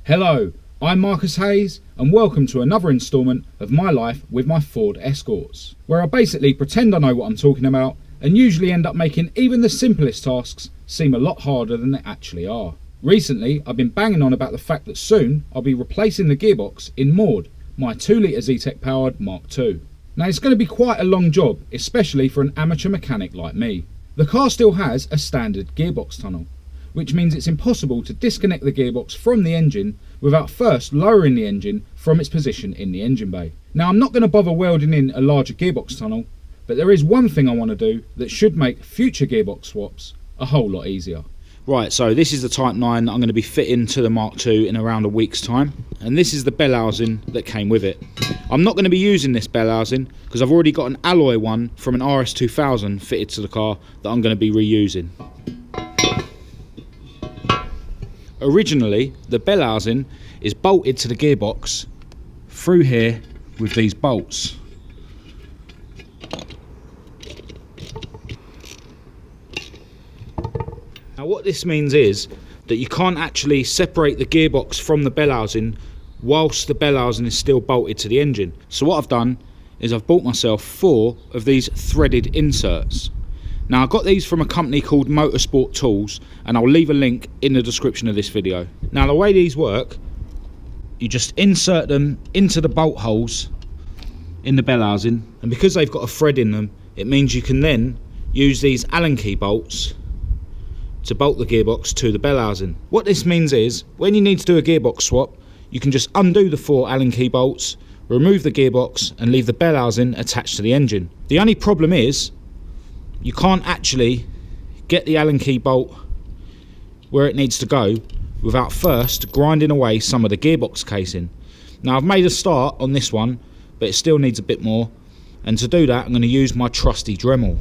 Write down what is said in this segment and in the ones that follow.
Hello, I'm Marcus Hayes and welcome to another instalment of my life with my Ford Escorts, where I basically pretend I know what I'm talking about and usually end up making even the simplest tasks seem a lot harder than they actually are. Recently, I've been banging on about the fact that soon I'll be replacing the gearbox in MAUDE, my 2-litre Zetec powered Mk2. Now it's going to be quite a long job, especially for an amateur mechanic like me. The car still has a standard gearbox tunnel, which means it's impossible to disconnect the gearbox from the engine without first lowering the engine from its position in the engine bay. Now I'm not going to bother welding in a larger gearbox tunnel, but there is one thing I want to do that should make future gearbox swaps a whole lot easier. Right, so this is the Type 9 that I'm going to be fitting to the Mk2 in around a week's time, and this is the bell housing that came with it. I'm not going to be using this bell housing because I've already got an alloy one from an RS2000 fitted to the car that I'm going to be reusing. Originally, the bell housing is bolted to the gearbox through here with these bolts. Now what this means is that you can't actually separate the gearbox from the bell housing whilst the bell housing is still bolted to the engine. So what I've done is I've bought myself 4 of these threaded inserts. Now I got these from a company called MOTORSPORT tools, and I'll leave a link in the description of this video. Now the way these work, you just insert them into the bolt holes in the bell housing, and because they've got a thread in them, it means you can then use these Allen key bolts to bolt the gearbox to the bell housing. What this means is, when you need to do a gearbox swap, you can just undo the 4 Allen key bolts, remove the gearbox and leave the bell housing attached to the engine. The only problem is, you can't actually get the Allen key bolt where it needs to go without first grinding away some of the gearbox casing. Now I've made a start on this one, but it still needs a bit more, and to do that I'm going to use my trusty Dremel.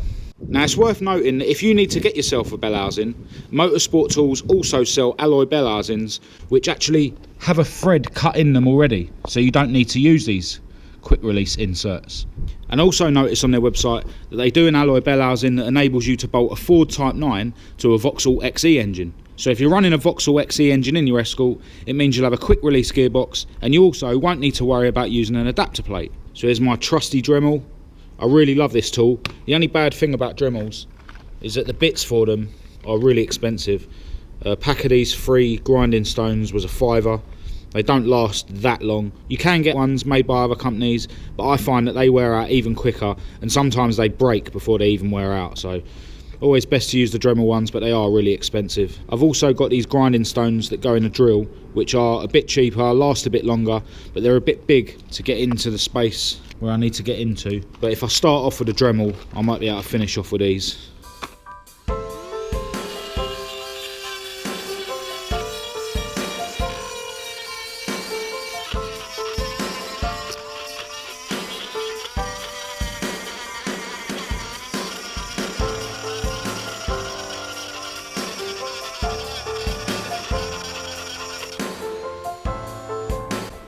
Now it's worth noting that if you need to get yourself a bell housing, MOTORSPORT tools also sell alloy bell housings which actually have a thread cut in them already, so you don't need to use these quick release inserts. And also notice on their website that they do an alloy bell housing that enables you to bolt a Ford Type 9 to a Vauxhall XE engine. So if you're running a Vauxhall XE engine in your Escort, it means you'll have a quick release gearbox, and you also won't need to worry about using an adapter plate. So here's my trusty Dremel. I really love this tool. The only bad thing about Dremels is that the bits for them are really expensive. A pack of these 3 grinding stones was a £5. They don't last that long. You can get ones made by other companies, but I find that they wear out even quicker, and sometimes they break before they even wear out. So always best to use the Dremel ones, but they are really expensive. I've also got these grinding stones that go in a drill, which are a bit cheaper, last a bit longer, but they're a bit big to get into the space where I need to get into. But if I start off with a Dremel, I might be able to finish off with these.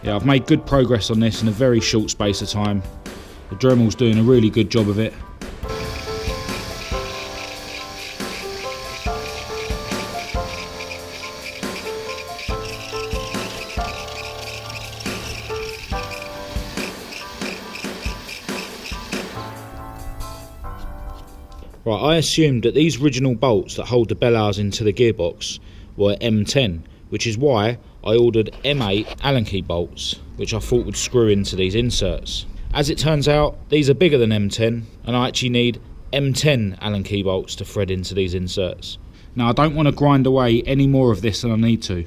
Yeah, I've made good progress on this in a very short space of time. The Dremel's doing a really good job of it. Right, I assumed that these original bolts that hold the bell housing to the gearbox were M10, which is why I ordered M8 Allen key bolts, which I thought would screw into these inserts. As it turns out, these are bigger than M10, and I actually need M10 Allen key bolts to thread into these inserts. Now I don't want to grind away any more of this than I need to.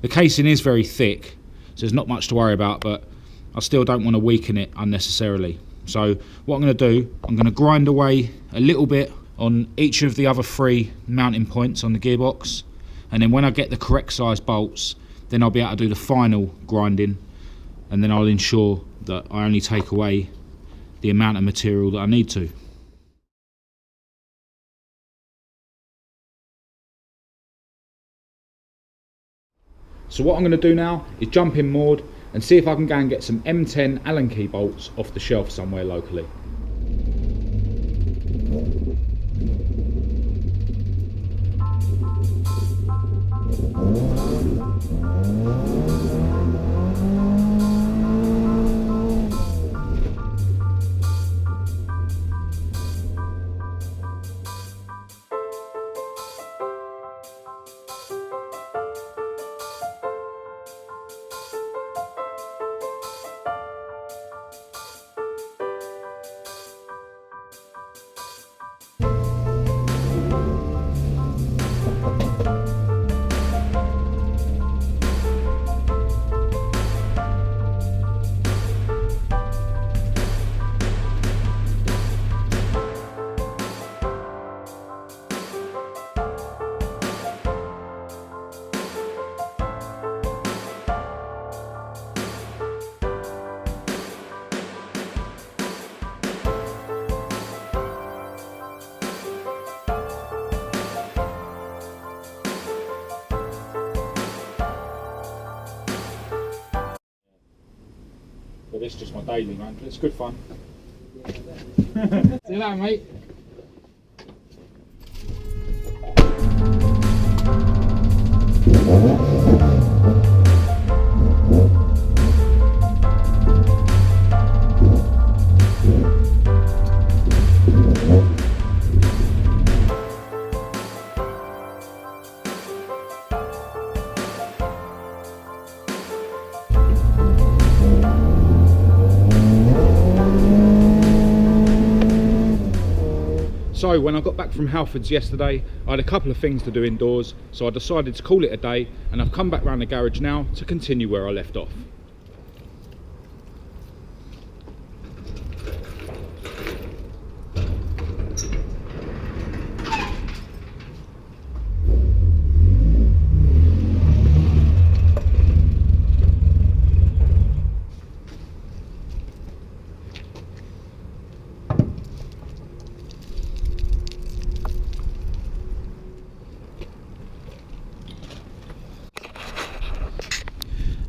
The casing is very thick, so there's not much to worry about, but I still don't want to weaken it unnecessarily. So what I'm going to do, I'm going to grind away a little bit on each of the other 3 mounting points on the gearbox, and then when I get the correct size bolts, then I'll be able to do the final grinding, and then I'll ensure that I only take away the amount of material that I need to. So what I'm going to do now is jump in MAUDE and see if I can go and get some M10 Allen key bolts off the shelf somewhere locally. but this is just my daily, man. It's good fun. See you later, mate. So when I got back from Halfords yesterday, I had a couple of things to do indoors, so I decided to call it a day, and I've come back round the garage now to continue where I left off.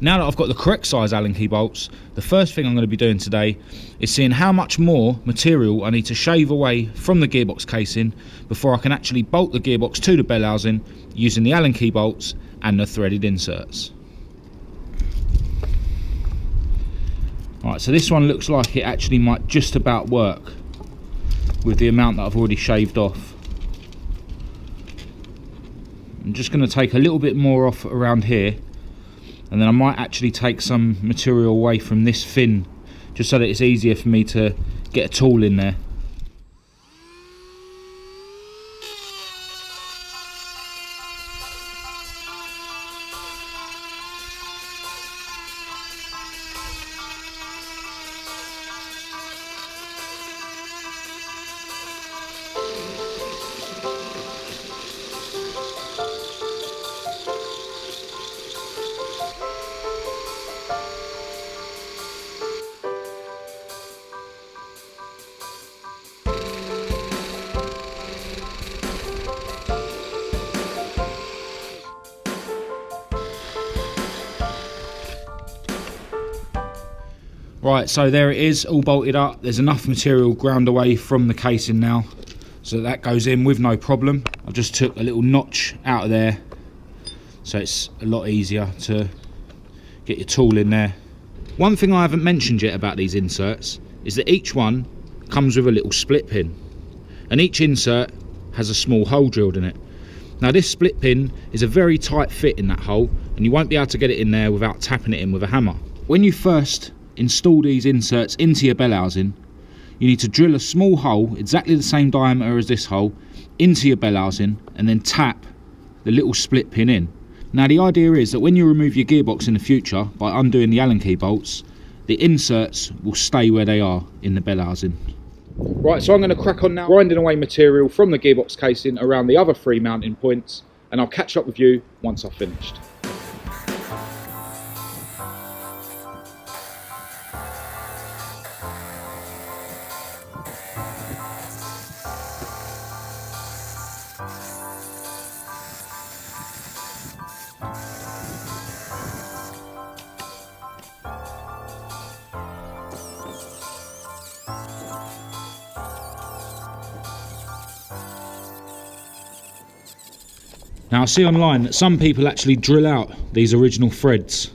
Now that I've got the correct size Allen key bolts, the first thing I'm going to be doing today is seeing how much more material I need to shave away from the gearbox casing before I can actually bolt the gearbox to the bell housing using the Allen key bolts and the threaded inserts. Alright, so this one looks like it actually might just about work with the amount that I've already shaved off. I'm just going to take a little bit more off around here, and then I might actually take some material away from this fin just so that it's easier for me to get a tool in there. Right, so there it is, all bolted up. There's enough material ground away from the casing now, so that goes in with no problem. I just took a little notch out of there, so it's a lot easier to get your tool in there. One thing I haven't mentioned yet about these inserts is that each one comes with a little split pin, and each insert has a small hole drilled in it. Now this split pin is a very tight fit in that hole, and you won't be able to get it in there without tapping it in with a hammer. When you first install these inserts into your bell housing, you need to drill a small hole exactly the same diameter as this hole into your bell housing and then tap the little split pin in. Now the idea is that when you remove your gearbox in the future by undoing the Allen key bolts, the inserts will stay where they are in the bell housing. Right, so I'm going to crack on now grinding away material from the gearbox casing around the other 3 mounting points, and I'll catch up with you once I've finished. Now I see online that some people actually drill out these original threads.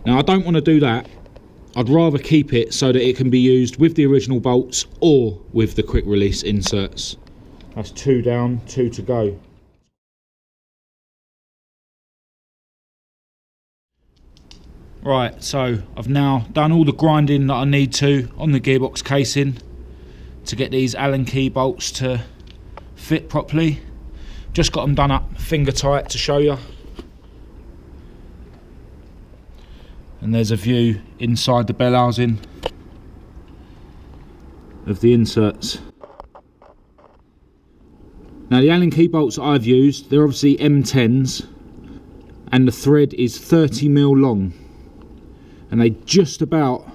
Now I don't want to do that. I'd rather keep it so that it can be used with the original bolts or with the quick release inserts. That's 2 down, 2 to go. Right, so I've now done all the grinding that I need to on the gearbox casing to get these Allen key bolts to fit properly. Just got them done up finger tight to show you. And there's a view inside the bell housing of the inserts. Now the Allen key bolts that I've used, they're obviously M10s, and the thread is 30mm long, and they just about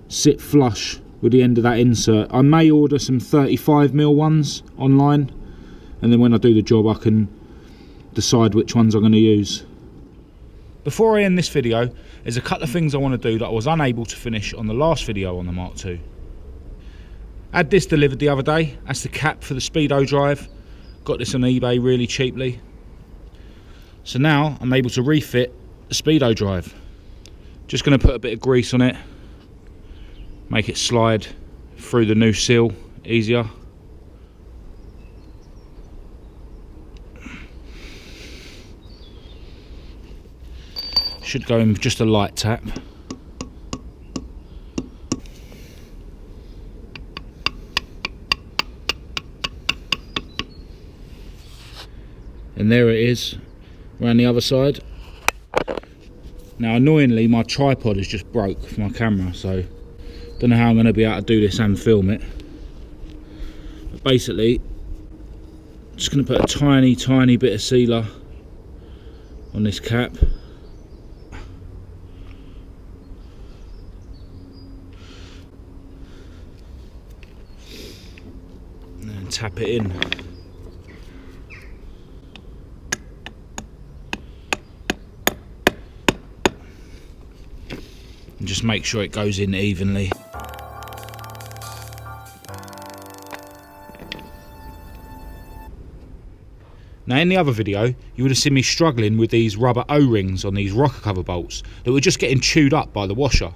sit flush with the end of that insert. I may order some 35mm ones online, and then when I do the job I can decide which ones I'm going to use. Before I end this video, there's a couple of things I want to do that I was unable to finish on the last video on the Mark II. I had this delivered the other day. That's the cap for the speedo drive. Got this on eBay really cheaply. So now I'm able to refit the speedo drive. Just going to put a bit of grease on it, make it slide through the new seal easier. Should go in with just a light tap. And there it is, around the other side. Now annoyingly my tripod has just broke for my camera, so don't know how I'm going to be able to do this and film it. But basically, just going to put a tiny bit of sealer on this cap. And tap it in. And just make sure it goes in evenly. Now in the other video you would have seen me struggling with these rubber O-rings on these rocker cover bolts that were just getting chewed up by the washer.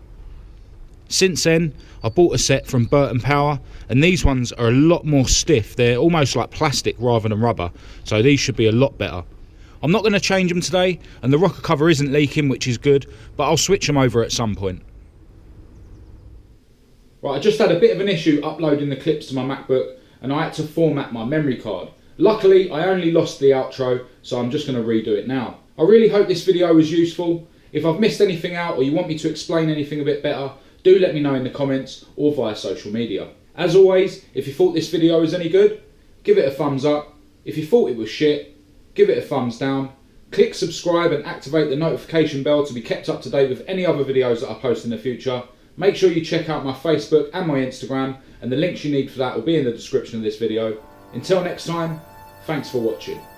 Since then I bought a set from BURTON Power, and these ones are a lot more stiff. They're almost like plastic rather than rubber, so these should be a lot better. I'm not going to change them today, and the rocker cover isn't leaking, which is good, but I'll switch them over at some point. Right, I just had a bit of an issue uploading the clips to my MacBook, and I had to format my memory card. Luckily, I only lost the outro, so I'm just going to redo it now. I really hope this video was useful. If I've missed anything out, or you want me to explain anything a bit better, do let me know in the comments or via social media. As always, if you thought this video was any good, give it a thumbs up. If you thought it was shit, give it a thumbs down. Click subscribe and activate the notification bell to be kept up to date with any other videos that I post in the future. Make sure you check out my Facebook and my Instagram, and the links you need for that will be in the description of this video. Until next time, thanks for watching.